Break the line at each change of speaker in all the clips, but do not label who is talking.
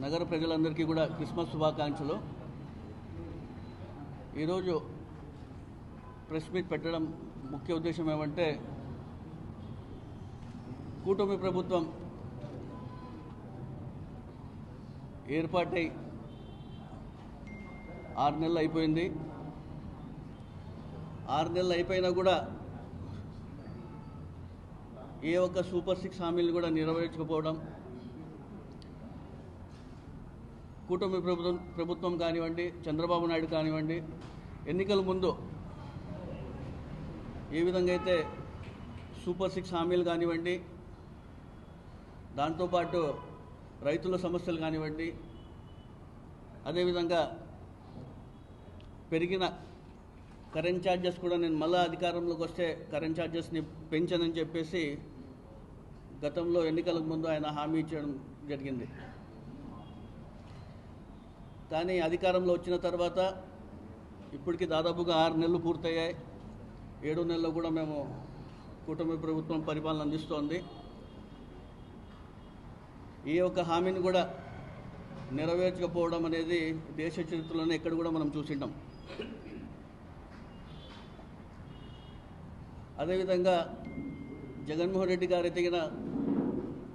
నగర ప్రజలందరికీ కూడా క్రిస్మస్ శుభాకాంక్షలు. ఈరోజు ప్రెస్ మీట్ పెట్టడం ముఖ్య ఉద్దేశం ఏమంటే, కూటమి ప్రభుత్వం ఏర్పాటై 6 నెలలు అయిపోయింది. 6 నెలలు అయిపోయినా కూడా ఏ ఒక్క సూపర్ 6 హామీలు కూడా నెరవేర్చకపోవడం, కూటమి ప్రభుత్వం కానివ్వండి, చంద్రబాబు నాయుడు కానివ్వండి, ఎన్నికల ముందు ఏ విధంగా అయితే సూపర్ 6 హామీలు కానివ్వండి, దాంతోపాటు రైతుల సమస్యలు కానివ్వండి, అదేవిధంగా పెరిగిన కరెంట్ ఛార్జెస్ కూడా నేను మళ్ళీ అధికారంలోకి వస్తే కరెంట్ ఛార్జెస్ని పెంచనని చెప్పేసి గతంలో ఎన్నికలకు ముందు ఆయన హామీ ఇచ్చడం జరిగింది. కానీ అధికారంలో వచ్చిన తర్వాత ఇప్పటికి దాదాపుగా 6 నెలలు పూర్తయ్యాయి. 7 నెలల్లో కూడా మేము కూటమి ప్రభుత్వం పరిపాలన అందిస్తోంది. ఏ ఒక్క హామీని కూడా నెరవేర్చకపోవడం అనేది దేశ చరిత్రలోనే ఎక్కడ కూడా మనం చూసింటాం. అదేవిధంగా జగన్మోహన్ రెడ్డి గారు ఎదిగిన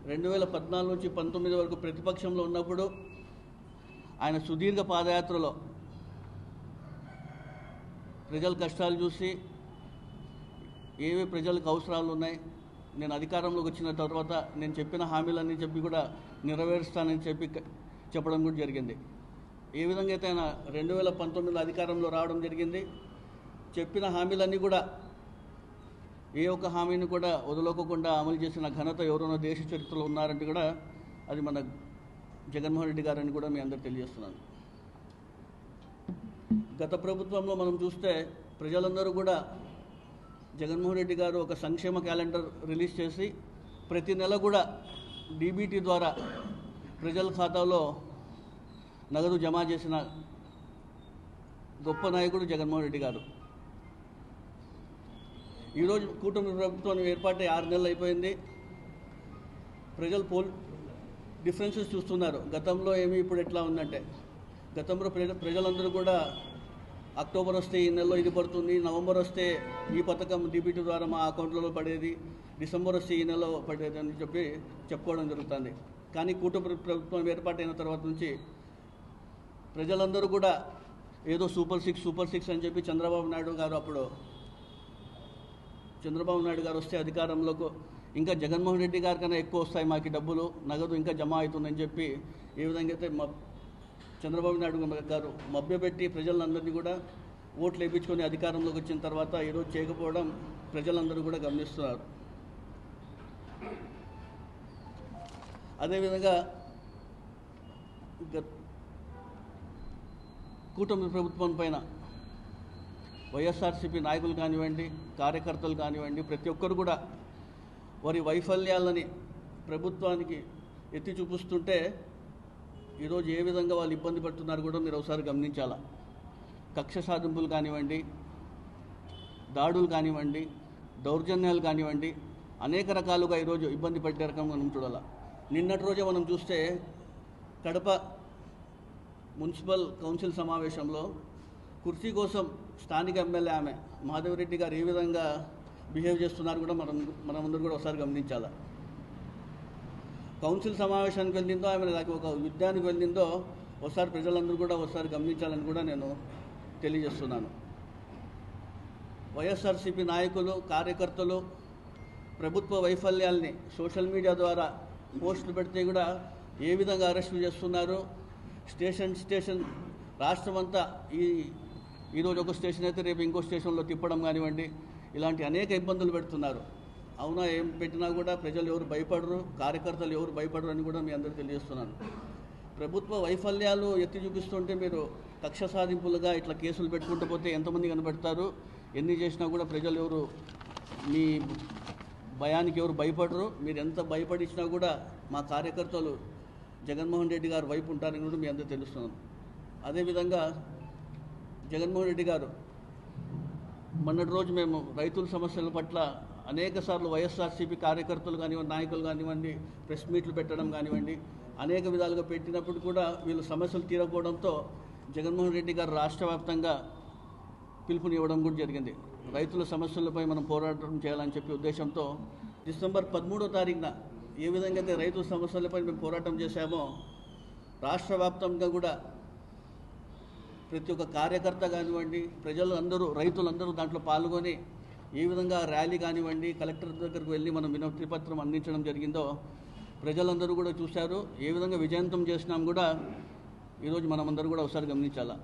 2014 నుంచి 19 వరకు ప్రతిపక్షంలో ఉన్నప్పుడు ఆయన సుదీర్ఘ పాదయాత్రలో ప్రజల కష్టాలు చూసి ఏవి ప్రజలకు అవసరాలు ఉన్నాయి, నేను అధికారంలోకి వచ్చిన తర్వాత నేను చెప్పిన హామీలన్నీ చెప్పి కూడా నెరవేరుస్తానని చెప్పడం కూడా జరిగింది. ఏ విధంగా అయితే ఆయన 2019లో అధికారంలో రావడం జరిగింది, చెప్పిన హామీలన్నీ కూడా ఏ ఒక్క హామీని కూడా వదులుకోకుండా అమలు చేసిన ఘనత ఎవరైనా దేశ చరిత్రలో ఉన్నారంటే కూడా అది మన జగన్మోహన్ రెడ్డి గారని కూడా మీ అందరూ తెలియజేస్తున్నాను. గత ప్రభుత్వంలో మనం చూస్తే ప్రజలందరూ కూడా జగన్మోహన్ రెడ్డి గారు ఒక సంక్షేమ క్యాలెండర్ రిలీజ్ చేసి ప్రతి నెల కూడా డీబీటీ ద్వారా ప్రజల ఖాతాలో నగదు జమ చేసిన గొప్ప నాయకుడు జగన్మోహన్ రెడ్డి గారు. ఈరోజు కూటమి ప్రభుత్వం ఏర్పాటై 6 నెలలు అయిపోయింది. ప్రజలు డిఫరెన్సెస్ చూస్తున్నారు. గతంలో ఏమి ఇప్పుడు ఎట్లా ఉందంటే, గతంలో ప్రజలందరూ కూడా అక్టోబర్ వస్తే ఈ నెలలో ఇది పడుతుంది, నవంబర్ వస్తే ఈ పథకం డీబీటీ ద్వారా మా అకౌంట్లలో పడేది, డిసెంబర్ వస్తే ఈ నెలలో పడేది అని చెప్పుకోవడం జరుగుతుంది. కానీ కూటమి ప్రభుత్వం ఏర్పాటైన తర్వాత నుంచి ప్రజలందరూ కూడా ఏదో సూపర్ సిక్స్ అని చెప్పి చంద్రబాబు నాయుడు గారు వస్తే అధికారంలోకి ఇంకా జగన్మోహన్ రెడ్డి గారి కన్నా ఎక్కువ వస్తాయి మాకు డబ్బులు, నగదు ఇంకా జమ అవుతుందని చెప్పి ఏ విధంగా అయితే చంద్రబాబు నాయుడు గారు మభ్యపెట్టి ప్రజలందరినీ కూడా ఓట్లు వేయించుకొని అధికారంలోకి వచ్చిన తర్వాత ఈరోజు చేయకపోవడం ప్రజలందరూ కూడా గమనిస్తున్నారు. అదేవిధంగా కూటమి ప్రభుత్వం పైన వైఎస్ఆర్సీపీ నాయకులు కానివ్వండి, కార్యకర్తలు కానివ్వండి, ప్రతి ఒక్కరు కూడా వారి వైఫల్యాలని ప్రభుత్వానికి ఎత్తి చూపిస్తుంటే ఈరోజు ఏ విధంగా వాళ్ళు ఇబ్బంది పడుతున్నారు కూడా మీరు ఒకసారి గమనించాలా. కక్ష సాధింపులు కానివ్వండి, దాడులు కానివ్వండి, దౌర్జన్యాలు కానివ్వండి, అనేక రకాలుగా ఈరోజు ఇబ్బంది పడే రకంగా మనం చూడాలి. నిన్నటి రోజే మనం చూస్తే కడప మున్సిపల్ కౌన్సిల్ సమావేశంలో కుర్చీ కోసం స్థానిక ఎమ్మెల్యే ఆమె మాధవరెడ్డి గారు ఏ విధంగా బిహేవ్ చేస్తున్నారు కూడా మనమందరూ కూడా ఒకసారి గమనించాలి. కౌన్సిల్ సమావేశానికి వెళ్ళిందో ఆమె నాకు ఒక యుద్ధానికి వెళ్ళిందో ఒకసారి ప్రజలందరూ కూడా ఒకసారి గమనించాలని కూడా నేను తెలియజేస్తున్నాను. వైఎస్ఆర్సీపీ నాయకులు, కార్యకర్తలు ప్రభుత్వ వైఫల్యాల్ని సోషల్ మీడియా ద్వారా పోస్టులు పెడితే కూడా ఏ విధంగా అరెస్టులు చేస్తున్నారు. స్టేషన్ రాష్ట్రమంతా ఈరోజు ఒక స్టేషన్ అయితే రేపు ఇంకో స్టేషన్లో తిప్పడం కానివ్వండి, ఇలాంటి అనేక ఇబ్బందులు పెడుతున్నారు. అవునా, ఏం పెట్టినా కూడా ప్రజలు ఎవరు భయపడరు, కార్యకర్తలు ఎవరు భయపడరు అని కూడా మీ అందరూ తెలియజేస్తున్నాను. ప్రభుత్వ వైఫల్యాలు ఎత్తి చూపిస్తుంటే మీరు కక్ష సాధింపులుగా ఇట్లా కేసులు పెట్టుకుంటూ పోతే ఎంతమంది కనబెడతారు. ఎన్ని చేసినా కూడా ప్రజలు ఎవరు మీ భయానికి ఎవరు భయపడరు. మీరు ఎంత భయపడిచ్చినా కూడా మా కార్యకర్తలు జగన్మోహన్ రెడ్డి గారు వైపు ఉంటారని కూడా మీ అందరూ తెలుస్తున్నాను. అదేవిధంగా జగన్మోహన్ రెడ్డి గారు మొన్నటి రోజు మేము రైతుల సమస్యల పట్ల అనేక సార్లు వైఎస్ఆర్సీపీ కార్యకర్తలు కానివ్వండి, నాయకులు కానివ్వండి, ప్రెస్ మీట్లు పెట్టడం కానివ్వండి, అనేక విధాలుగా పెట్టినప్పుడు కూడా వీళ్ళు సమస్యలు తీరకపోవడంతో జగన్మోహన్ రెడ్డి గారు రాష్ట్ర వ్యాప్తంగా పిలుపునివ్వడం కూడా జరిగింది. రైతుల సమస్యలపై మనం పోరాటం చేయాలని చెప్పి ఉద్దేశంతో డిసెంబర్ 13వ తారీఖున ఏ విధంగా అయితే రైతుల సమస్యలపై మేము పోరాటం చేశామో రాష్ట్ర వ్యాప్తంగా కూడా ప్రతి ఒక్క కార్యకర్త కానివ్వండి, రైతులందరూ దాంట్లో పాల్గొని ఏ విధంగా ర్యాలీ కానివ్వండి, కలెక్టర్ దగ్గరకు వెళ్ళి మనం వినతి పత్రం అందించడం జరిగిందో ప్రజలందరూ కూడా చూశారు. ఏ విధంగా విజయవంతం చేసినాం కూడా ఈరోజు మనమందరూ కూడా ఒకసారి గమనించాలా.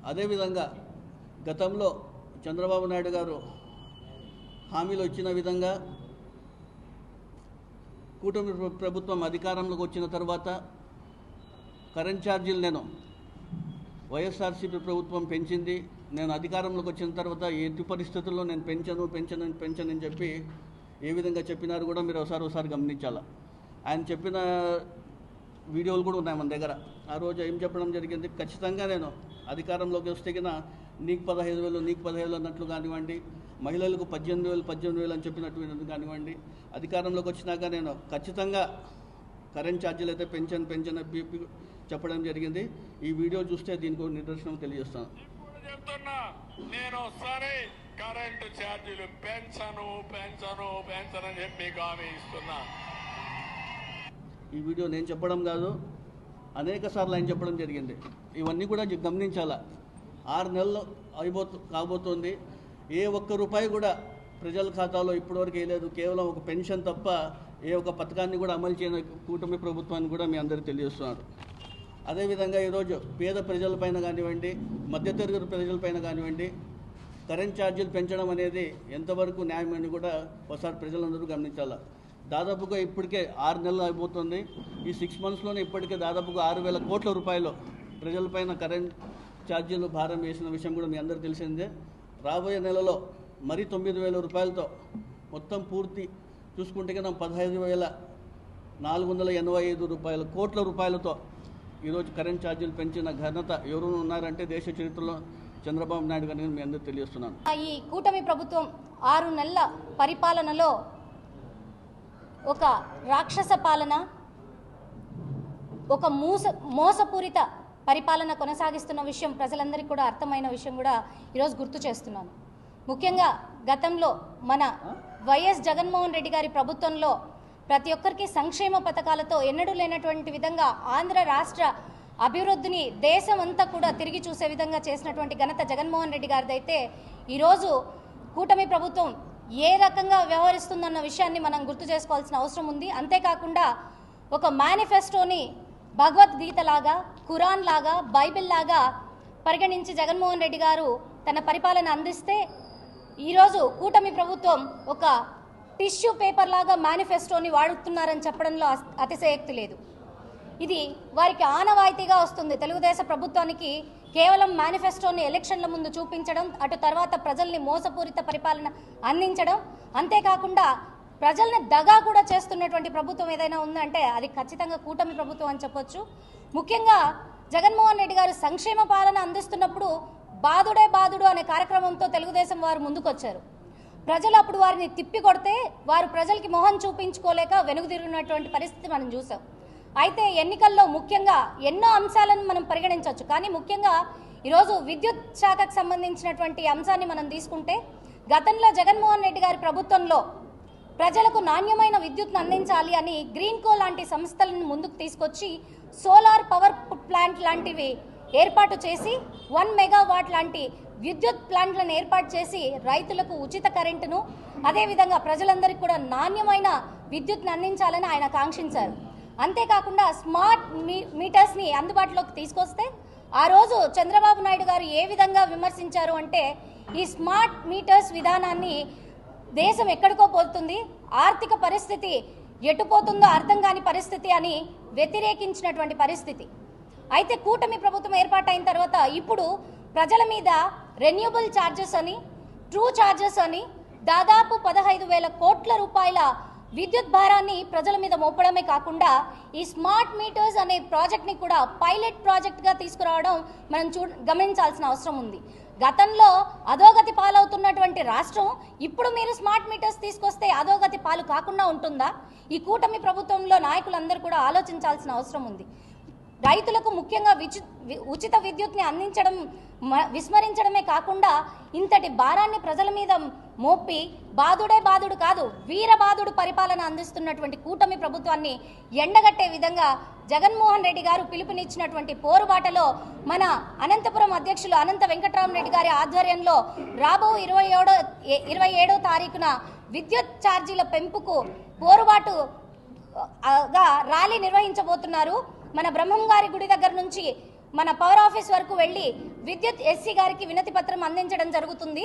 అదేవిధంగా గతంలో చంద్రబాబు నాయుడు గారు హామీలు ఇచ్చిన విధంగా కూటమి ప్రభుత్వం అధికారంలోకి వచ్చిన తర్వాత కరెంట్ ఛార్జీలు నేను వైఎస్ఆర్సీపీ ప్రభుత్వం పెంచింది, నేను అధికారంలోకి వచ్చిన తర్వాత ఎట్టి పరిస్థితుల్లో నేను పెంచనని చెప్పి ఏ విధంగా చెప్పినారు కూడా మీరు ఒకసారి గమనించాలా. ఆయన చెప్పిన వీడియోలు కూడా ఉన్నాయి మన దగ్గర. ఆ రోజు ఏం చెప్పడం జరిగింది, ఖచ్చితంగా నేను అధికారంలోకి వస్తే కింద నీకు 15,000 అన్నట్లు కానివ్వండి, మహిళలకు 18,000 అని చెప్పినట్టు కానివ్వండి, అధికారంలోకి వచ్చినాక నేను ఖచ్చితంగా కరెంట్ ఛార్జీలు అయితే పెంచని చెప్పడం జరిగింది. ఈ వీడియో చూస్తే దీనికి నిదర్శనం తెలియజేస్తాను.
నేను సరే కరెంటు ఛార్జీలు పెంచనని చెప్పి హామీ ఇస్తున్నా.
ఈ వీడియో నేను చెప్పడం కాదు, అనేక సార్లు ఆయన చెప్పడం జరిగింది. ఇవన్నీ కూడా గమనించాలా. 6 నెలలు కాబోతోంది. ఏ ఒక్క రూపాయి కూడా ప్రజల ఖాతాలో ఇప్పటివరకు వేయలేదు. కేవలం ఒక పెన్షన్ తప్ప ఏ ఒక్క పథకాన్ని కూడా అమలు చేయని కూటమి ప్రభుత్వాన్ని కూడా మీ అందరికీ తెలియజేస్తున్నారు. అదేవిధంగా ఈరోజు పేద ప్రజలపైన కానివ్వండి, మధ్యతరగతి ప్రజలపైన కానివ్వండి కరెంట్ ఛార్జీలు పెంచడం అనేది ఎంతవరకు న్యాయమని కూడా ఒకసారి ప్రజలందరూ గమనించాలి. దాదాపుగా ఇప్పటికే 6 నెలలు అయిపోతుంది. ఈ 6 మంత్స్లోనే ఇప్పటికే దాదాపుగా 6,000 కోట్ల రూపాయలు ప్రజలపైన కరెంట్ ఛార్జీలు భారం వేసిన విషయం కూడా మీ అందరూ తెలిసిందే. రాబోయే నెలలో మరి 9,000 రూపాయలతో మొత్తం పూర్తి చూసుకుంటే కన్నా 15,485 కోట్ల రూపాయలతో ఈరోజు కరెంట్ ఛార్జీలు పెంచిన ఘనత ఎవరు ఉన్నారంటే దేశ చరిత్రలో చంద్రబాబు నాయుడు గారిని మీ అందరూ తెలియజేస్తున్నాను.
ఈ కూటమి ప్రభుత్వం 6 నెలల పరిపాలనలో ఒక రాక్షస పాలన, ఒక మోసపూరిత పరిపాలన కొనసాగిస్తున్న విషయం ప్రజలందరికీ కూడా అర్థమైన విషయం కూడా ఈరోజు గుర్తు చేస్తున్నాను. ముఖ్యంగా గతంలో మన వైఎస్ జగన్మోహన్ రెడ్డి గారి ప్రభుత్వంలో ప్రతి ఒక్కరికి సంక్షేమ పథకాలతో ఎన్నడూ లేనటువంటి విధంగా ఆంధ్ర రాష్ట్ర అభివృద్ధిని దేశం అంతా కూడా తిరిగి చూసే విధంగా చేసినటువంటి ఘనత జగన్మోహన్ రెడ్డి గారిదైతే ఈరోజు కూటమి ప్రభుత్వం ఏ రకంగా వ్యవహరిస్తుందన్న విషయాన్ని మనం గుర్తు చేసుకోవాల్సిన అవసరం ఉంది. అంతేకాకుండా ఒక మేనిఫెస్టోని భగవద్గీత లాగా, ఖురాన్ లాగా, బైబిల్ లాగా పరిగణించి జగన్మోహన్ రెడ్డి గారు తన పరిపాలన అందిస్తే ఈరోజు కూటమి ప్రభుత్వం ఒక టిష్యూ పేపర్ లాగా మేనిఫెస్టోని వాడుతున్నారని చెప్పడంలో అతిశయోక్తి లేదు. ఇది వారికి ఆనవాయితీగా వస్తుంది. తెలుగుదేశం ప్రభుత్వానికి కేవలం మేనిఫెస్టోని ఎలక్షన్ల ముందు చూపించడం, అటు తర్వాత ప్రజల్ని మోసపూరిత పరిపాలన అందించడం, అంతేకాకుండా ప్రజల్ని దగా కూడా చేస్తున్నటువంటి ప్రభుత్వం ఏదైనా ఉందంటే అది ఖచ్చితంగా కూటమి ప్రభుత్వం అని చెప్పొచ్చు. ముఖ్యంగా జగన్మోహన్ రెడ్డి గారు సంక్షేమ పాలన అందిస్తున్నప్పుడు బాదుడే బాదుడు అనే కార్యక్రమంతో తెలుగుదేశం వారు ముందుకొచ్చారు. ప్రజలు అప్పుడు వారిని తిప్పి కొడితే వారు ప్రజలకి మొహం చూపించుకోలేక వెనుకదిరిగినటువంటి పరిస్థితి మనం చూసాం. అయితే ఎన్నికల్లో ముఖ్యంగా ఎన్నో అంశాలను మనం పరిగణించవచ్చు. కానీ ముఖ్యంగా ఈరోజు విద్యుత్ శాఖకు సంబంధించినటువంటి అంశాన్ని మనం తీసుకుంటే గతంలో జగన్మోహన్ రెడ్డి గారి ప్రభుత్వంలో ప్రజలకు నాణ్యమైన విద్యుత్ను అందించాలి అని గ్రీన్ కో లాంటి సంస్థలను ముందుకు తీసుకొచ్చి సోలార్ పవర్ ప్లాంట్ లాంటివి ఏర్పాటు చేసి 1 మెగావాట్ లాంటి విద్యుత్ ప్లాంట్లను ఏర్పాటు చేసి రైతులకు ఉచిత కరెంటును, అదేవిధంగా ప్రజలందరికీ కూడా నాణ్యమైన విద్యుత్ను అందించాలని ఆయన కాంక్షించారు. అంతేకాకుండా స్మార్ట్ మీటర్స్ని అందుబాటులోకి తీసుకొస్తే ఆ రోజు చంద్రబాబు నాయుడు గారు ఏ విధంగా విమర్శించారు అంటే ఈ స్మార్ట్ మీటర్స్ విధానాన్ని దేశం ఎక్కడికో పోతుంది, ఆర్థిక పరిస్థితి ఎటుపోతుందో అర్థం కాని పరిస్థితి అని వ్యతిరేకించినటువంటి పరిస్థితి. అయితే కూటమి ప్రభుత్వం ఏర్పాటైన తర్వాత ఇప్పుడు ప్రజల మీద రెన్యూబుల్ ఛార్జెస్ అని, ట్రూ ఛార్జెస్ అని దాదాపు 15,000 కోట్ల రూపాయల విద్యుత్ భారాన్ని ప్రజల మీద మోపడమే కాకుండా ఈ స్మార్ట్ మీటర్స్ అనే ప్రాజెక్ట్ని కూడా పైలట్ ప్రాజెక్ట్గా తీసుకురావడం మనం గమనించాల్సిన అవసరం ఉంది. గతంలో అధోగతి పాలవుతున్నటువంటి రాష్ట్రం ఇప్పుడు మీరు స్మార్ట్ మీటర్స్ తీసుకొస్తే అధోగతి పాలు కాకుండా ఉంటుందా? ఈ కూటమి ప్రభుత్వంలో నాయకులందరూ కూడా ఆలోచించాల్సిన అవసరం ఉంది. రైతులకు ముఖ్యంగా ఉచిత విద్యుత్ని అందించడం విస్మరించడమే కాకుండా ఇంతటి భారాన్ని ప్రజల మీద మోపి బాధుడు కాదు వీరబాధుడు పరిపాలన అందిస్తున్నటువంటి కూటమి ప్రభుత్వాన్ని ఎండగట్టే విధంగా జగన్మోహన్ రెడ్డి గారు పిలుపునిచ్చినటువంటి పోరుబాటలో మన అనంతపురం అధ్యక్షులు అనంత వెంకటరామరెడ్డి గారి ఆధ్వర్యంలో రాబో 27వ తారీఖున విద్యుత్ ఛార్జీల పెంపుకు పోరుబాటుగా ర్యాలీ నిర్వహించబోతున్నారు. మన బ్రహ్మం గారి గుడి దగ్గర నుంచి మన పవర్ ఆఫీస్ వరకు వెళ్ళి విద్యుత్ ఎస్సీ గారికి వినతి పత్రం అందించడం జరుగుతుంది.